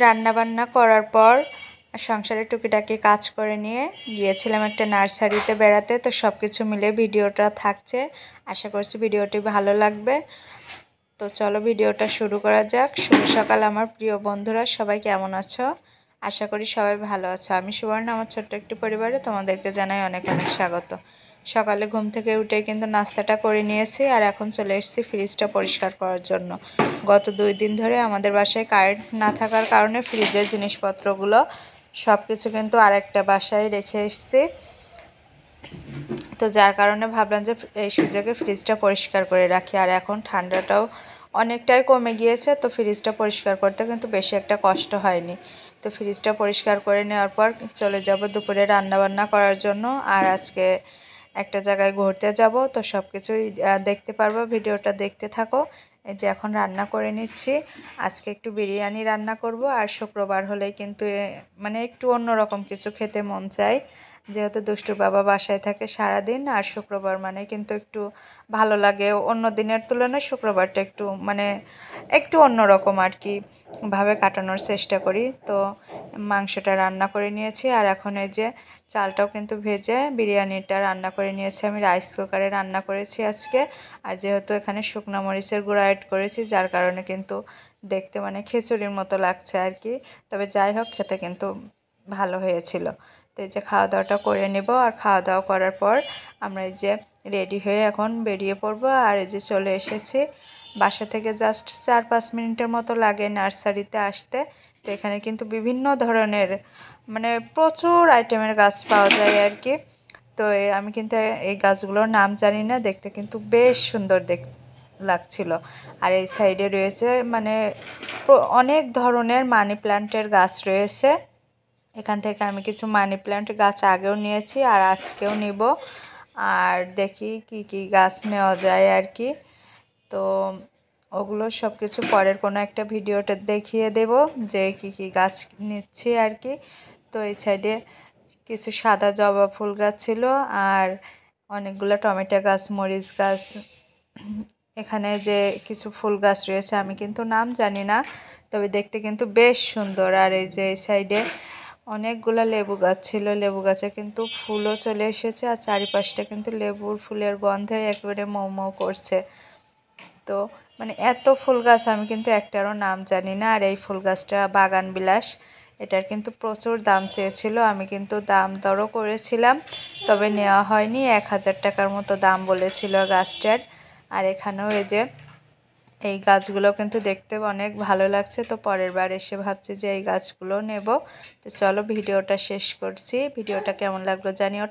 রান্না বান্না করার পর সংসারের টুকিটাকি কাজ করে নিয়ে গিয়েছিলাম একটা নার্সারিতে বেড়াতে। তো সব কিছু মিলে ভিডিওটা থাকছে, আশা করছি ভিডিওটি ভালো লাগবে। তো চলো ভিডিওটা শুরু করা যাক। শুভ সকাল আমার প্রিয় বন্ধুরা, সবাই কেমন আছো? আশা করি সবাই ভালো আছো। আমি সুবর্ণা, আমার ছোট্ট একটি পরিবারে তোমাদেরকে জানাই অনেক অনেক স্বাগত। সকালে ঘুম থেকে উঠে কিন্তু নাস্তাটা করে নিয়েছি, আর এখন চলে এসেছি ফ্রিজটা পরিষ্কার করার জন্য। গত 2 দিন ধরে আমাদের বাসায় কারেন্ট না থাকার কারণে ফ্রিজের জিনিসপত্রগুলো সব কিছু কিন্তু আরেকটা বাসায় রেখে এসেছি। তো যার কারণে ভাবলাম যে এই সুযোগে ফ্রিজটা পরিষ্কার করে রাখি। আর এখন ঠান্ডাটাও অনেকটাই কমে গিয়েছে, তো ফ্রিজটা পরিষ্কার করতে কিন্তু বেশি একটা কষ্ট হয়নি। তো ফ্রিজটা পরিষ্কার করে নেওয়ার পর চলে যাব দুপুরে রান্নাবান্না করার জন্য। আর আজকে একটা জায়গায় ঘুরতে যাব, তো সব কিছুই দেখতে পারবো, ভিডিওটা দেখতে থাকো। এই যে এখন রান্না করে নিচ্ছি। আজকে একটু বিরিয়ানি রান্না করব, আর শুক্রবার হলেই কিন্তু মানে একটু অন্যরকম কিছু খেতে মন চায়, যেহেতু দুষ্টুর বাবা বাসায় থাকে সারাদিন। আর শুক্রবার মানে কিন্তু একটু ভালো লাগে, অন্য দিনের তুলনায় শুক্রবারটা একটু মানে একটু অন্যরকম আর কি ভাবে কাটানোর চেষ্টা করি। তো মাংসটা রান্না করে নিয়েছি, আর এখন এই যে চালটাও কিন্তু ভেজে বিরিয়ানিটা রান্না করে নিয়েছি। আমি রাইস কুকারে রান্না করেছি আজকে। আর যেহেতু এখানে শুকনো মরিচের গুঁড়া অ্যাড করেছি, যার কারণে কিন্তু দেখতে মানে খিচুড়ির মতো লাগছে আর কি। তবে যাই হোক, খেতে কিন্তু ভালো হয়েছিল। তো এই যে খাওয়া দাওয়াটা করে নেব, আর খাওয়া দাওয়া করার পর আমরা এই যে রেডি হয়ে এখন বেরিয়ে পড়বো। আর এই যে চলে এসেছি বাসা থেকে, জাস্ট 4-5 মিনিটের মতো লাগে নার্সারিতে আসতে। তো এখানে কিন্তু বিভিন্ন ধরনের মানে প্রচুর আইটেমের গাছ পাওয়া যায় আর কি। তো আমি কিন্তু এই গাছগুলোর নাম জানি না, দেখতে কিন্তু বেশ সুন্দর লাগছিল। আর এই সাইডে রয়েছে মানে অনেক ধরনের মানি প্ল্যান্টের গাছ রয়েছে। এখান থেকে আমি কিছু মানি প্ল্যান্ট গাছ আগেও নিয়েছি, আর আজকেও নিব। আর দেখি কি কি গাছ নেওয়া যায় আর কি। তো ওগুলো সব কিছু পরের কোনো একটা ভিডিওতে দেখিয়ে দেব যে কি কি গাছ নিচ্ছি আর কি। তো এই সাইডে কিছু সাদা জবা ফুল গাছ ছিল, আর অনেকগুলো টমেটো গাছ, মরিচ গাছ। এখানে যে কিছু ফুল গাছ রয়েছে আমি কিন্তু নাম জানি না, তবে দেখতে কিন্তু বেশ সুন্দর। আর এই যে এই সাইডে অনেকগুলো লেবু গাছ ছিল, লেবু গাছে কিন্তু ফুলও চলে এসেছে, আর চারিপাশটা কিন্তু লেবুর ফুলের গন্ধে একেবারে মৌ মৌ করছে। তো মানে এত ফুল গাছ আমি কিন্তু একটারও নাম জানি না। আর এই ফুল গাছটা বাগান বিলাস, এটার কিন্তু প্রচুর দাম চেয়েছিল, আমি কিন্তু দাম দরও করেছিলাম, তবে নেওয়া হয়নি। 1000 টাকার মতো দাম বলেছিল গাছটার। আর এখানেও এই যে এই গাছগুলো কিন্তু দেখতে অনেক ভালো লাগছে, তো পরের বার এসে ভাবছি যে এই গাছগুলো নেব। তো চলো ভিডিওটা শেষ করছি, ভিডিওটা কেমন লাগলো জানিও।